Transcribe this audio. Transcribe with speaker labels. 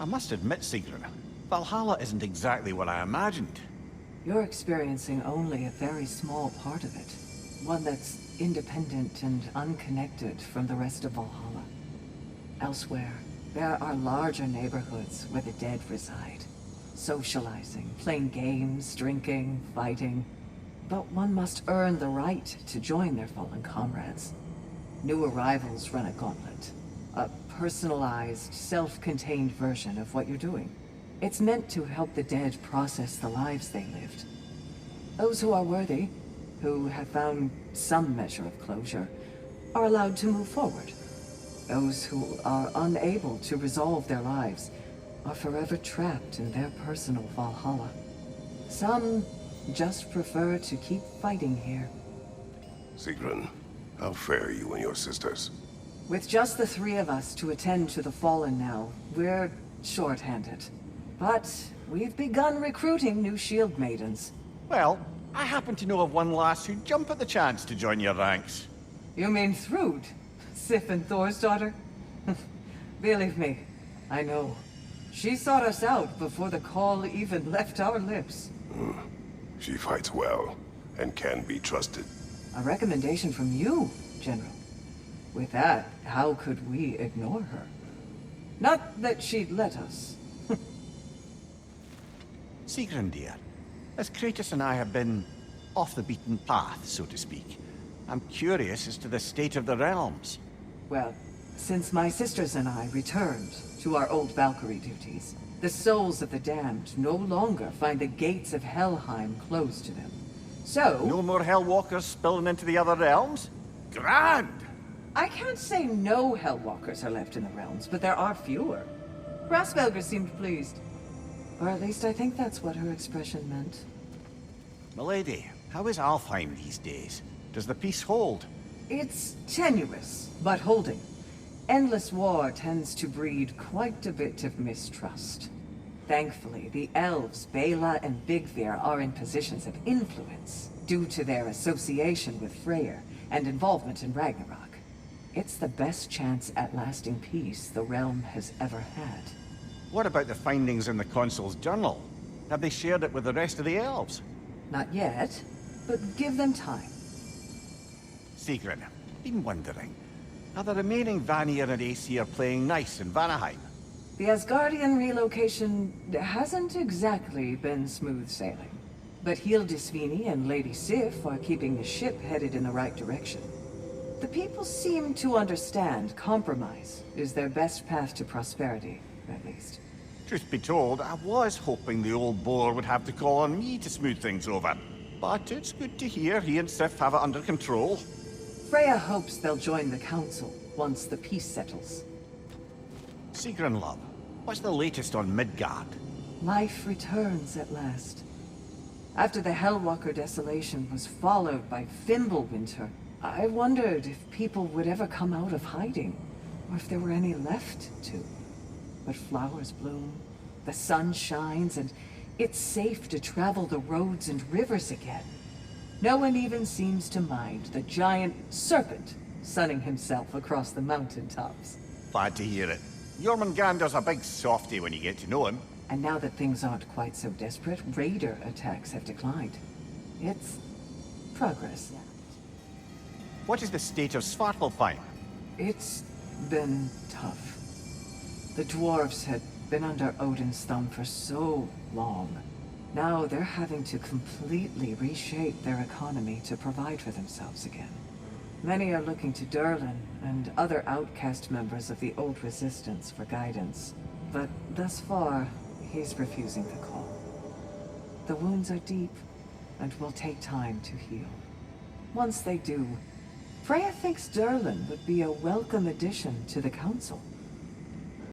Speaker 1: I must admit, Sigrun, Valhalla isn't exactly what I imagined.
Speaker 2: You're experiencing only a very small part of it. One that's independent and unconnected from the rest of Valhalla. Elsewhere, there are larger neighborhoods where the dead reside. Socializing, playing games, drinking, fighting. But one must earn the right to join their fallen comrades. New arrivals run a gauntlet. A personalized, self-contained version of what you're doing. It's meant to help the dead process the lives they lived. Those who are worthy, who have found some measure of closure, are allowed to move forward. Those who are unable to resolve their lives are forever trapped in their personal Valhalla. Some just prefer to keep fighting here.
Speaker 3: Sigrun, how fare you and your sisters?
Speaker 2: With just the three of us to attend to the fallen now, we're short-handed. But we've begun recruiting new shield maidens.
Speaker 1: Well, I happen to know of one lass who'd jump at the chance to join your ranks.
Speaker 2: You mean Thrud? Sif and Thor's daughter? Believe me, I know. She sought us out before the call even left our lips.
Speaker 3: She fights well, and can be trusted.
Speaker 2: A recommendation from you, General. With that, how could we ignore her? Not that she'd let us.
Speaker 1: Sigrun, dear, as Kratos and I have been off the beaten path, so to speak, I'm curious as to the state of the realms.
Speaker 2: Well, since my sisters and I returned to our old Valkyrie duties, the souls of the damned no longer find the gates of Helheim closed to them. So...
Speaker 1: No more Hellwalkers spilling into the other realms? Grand!
Speaker 2: I can't say no Hellwalkers are left in the realms, but there are fewer. Rasvelger seemed pleased. Or at least I think that's what her expression meant.
Speaker 1: Milady, how is Alfheim these days? Does the peace hold?
Speaker 2: It's tenuous, but holding. Endless war tends to breed quite a bit of mistrust. Thankfully, the elves, Bela and Bigvir, are in positions of influence, due to their association with Freyr and involvement in Ragnarok. It's the best chance at lasting peace the realm has ever had.
Speaker 1: What about the findings in the Consul's journal? Have they shared it with the rest of the elves?
Speaker 2: Not yet, but give them time.
Speaker 1: Sigrun, been wondering, are the remaining Vanir and Aesir playing nice in Vanaheim?
Speaker 2: The Asgardian relocation hasn't exactly been smooth sailing. But Hildisvini and Lady Sif are keeping the ship headed in the right direction. The people seem to understand compromise is their best path to prosperity, at least.
Speaker 1: Truth be told, I was hoping the old boar would have to call on me to smooth things over. But it's good to hear he and Sif have it under control.
Speaker 2: Freya hopes they'll join the council once the peace settles.
Speaker 1: Sigrun, love, what's the latest on Midgard?
Speaker 2: Life returns at last. After the Hellwalker desolation was followed by Fimbulwinter, I wondered if people would ever come out of hiding, or if there were any left to. But flowers bloom, the sun shines, and it's safe to travel the roads and rivers again. No one even seems to mind the giant serpent sunning himself across the mountaintops.
Speaker 1: Glad to hear it. Jormungandr's a big softy when you get to know him.
Speaker 2: And now that things aren't quite so desperate, raider attacks have declined. It's progress.
Speaker 1: What is the state of Svartalfheim?
Speaker 2: It's been tough. The dwarves had been under Odin's thumb for so long. Now they're having to completely reshape their economy to provide for themselves again. Many are looking to Durlin and other outcast members of the old resistance for guidance. But thus far, he's refusing the call. The wounds are deep and will take time to heal. Once they do, Freya thinks Durlin would be a welcome addition to the council.